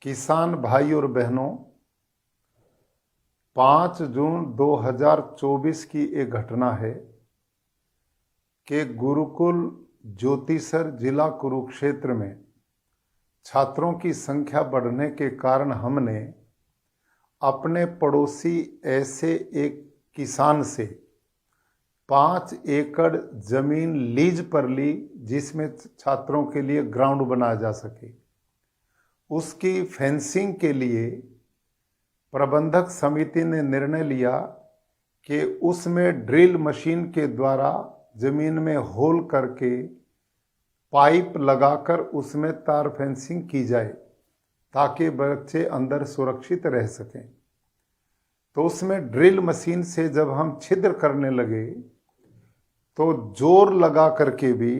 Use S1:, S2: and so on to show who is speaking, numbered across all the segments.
S1: किसान भाई और बहनों, 5 जून 2024 की एक घटना है कि गुरुकुल ज्योतिसर जिला कुरुक्षेत्र में छात्रों की संख्या बढ़ने के कारण हमने अपने पड़ोसी ऐसे एक किसान से 5 एकड़ जमीन लीज पर ली, जिसमें छात्रों के लिए ग्राउंड बनाया जा सके। उसकी फेंसिंग के लिए प्रबंधक समिति ने निर्णय लिया कि उसमें ड्रिल मशीन के द्वारा जमीन में होल करके पाइप लगाकर उसमें तार फेंसिंग की जाए ताकि बच्चे अंदर सुरक्षित रह सकें। तो उसमें ड्रिल मशीन से जब हम छिद्र करने लगे तो जोर लगा करके भी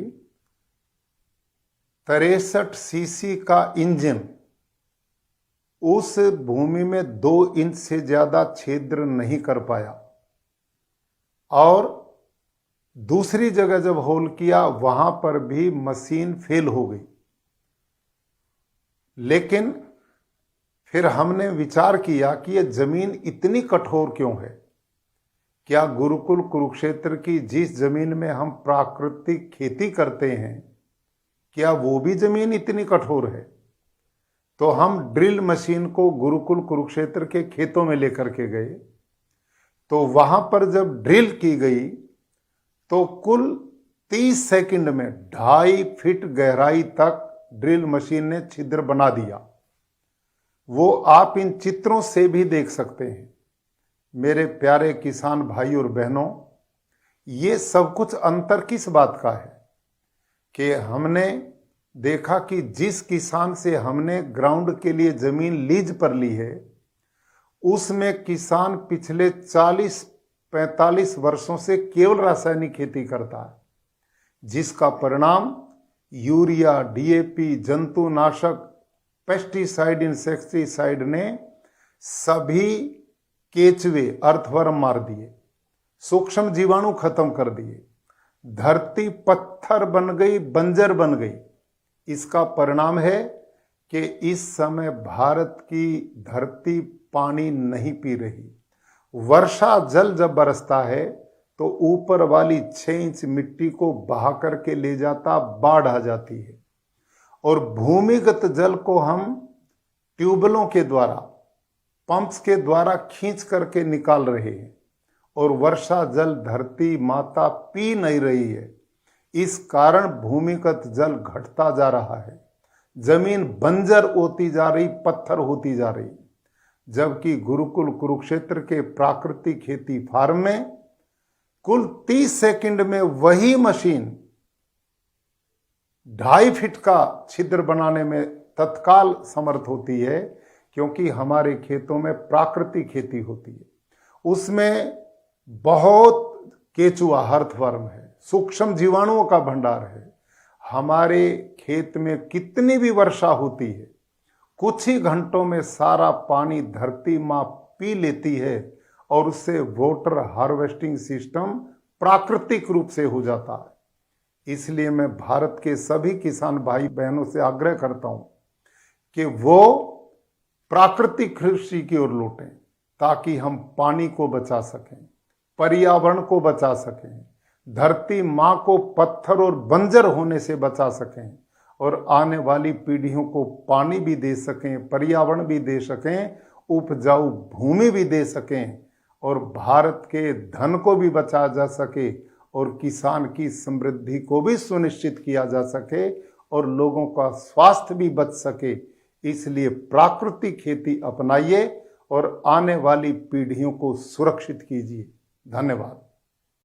S1: 63 सीसी का इंजन उस भूमि में 2 इंच से ज्यादा छिद्र नहीं कर पाया, और दूसरी जगह जब होल किया वहां पर भी मशीन फेल हो गई। लेकिन फिर हमने विचार किया कि यह जमीन इतनी कठोर क्यों है। क्या गुरुकुल कुरुक्षेत्र की जिस जमीन में हम प्राकृतिक खेती करते हैं, क्या वो भी जमीन इतनी कठोर है? तो हम ड्रिल मशीन को गुरुकुल कुरुक्षेत्र के खेतों में लेकर के गए। तो वहां पर जब ड्रिल की गई तो कुल 30 सेकंड में 2.5 फीट गहराई तक ड्रिल मशीन ने छिद्र बना दिया। वो आप इन चित्रों से भी देख सकते हैं। मेरे प्यारे किसान भाई और बहनों, ये सब कुछ अंतर किस बात का है कि हमने देखा कि जिस किसान से हमने ग्राउंड के लिए जमीन लीज पर ली है, उसमें किसान पिछले 40-45 वर्षों से केवल रासायनिक खेती करता है, जिसका परिणाम यूरिया, डीएपी, जंतुनाशक, पेस्टिसाइड, इंसेक्टिसाइड ने सभी केचुए, अर्थवर्म मार दिए, सूक्ष्म जीवाणु खत्म कर दिए, धरती पत्थर बन गई, बंजर बन गई। इसका परिणाम है कि इस समय भारत की धरती पानी नहीं पी रही। वर्षा जल जब बरसता है तो ऊपर वाली 6 इंच मिट्टी को बहा करके ले जाता, बाढ़ आ जाती है, और भूमिगत जल को हम ट्यूबवेलों के द्वारा, पंप्स के द्वारा खींच करके निकाल रहे हैं, और वर्षा जल धरती माता पी नहीं रही है। इस कारण भूमिगत जल घटता जा रहा है, जमीन बंजर होती जा रही, पत्थर होती जा रही। जबकि गुरुकुल कुरुक्षेत्र के प्राकृतिक खेती फार्म में कुल 30 सेकंड में वही मशीन 2.5 फीट का छिद्र बनाने में तत्काल समर्थ होती है, क्योंकि हमारे खेतों में प्राकृतिक खेती होती है। उसमें बहुत केचुआ, अर्थवर्म है, सूक्ष्म जीवाणुओं का भंडार है। हमारे खेत में कितनी भी वर्षा होती है, कुछ ही घंटों में सारा पानी धरती मां पी लेती है, और उससे वाटर हार्वेस्टिंग सिस्टम प्राकृतिक रूप से हो जाता है। इसलिए मैं भारत के सभी किसान भाई बहनों से आग्रह करता हूं कि वो प्राकृतिक कृषि की ओर लौटें, ताकि हम पानी को बचा सकें, पर्यावरण को बचा सकें, धरती मां को पत्थर और बंजर होने से बचा सकें, और आने वाली पीढ़ियों को पानी भी दे सकें, पर्यावरण भी दे सकें, उपजाऊ भूमि भी दे सकें, और भारत के धन को भी बचाया जा सके, और किसान की समृद्धि को भी सुनिश्चित किया जा सके, और लोगों का स्वास्थ्य भी बच सके। इसलिए प्राकृतिक खेती अपनाइए और आने वाली पीढ़ियों को सुरक्षित कीजिए। धन्यवाद।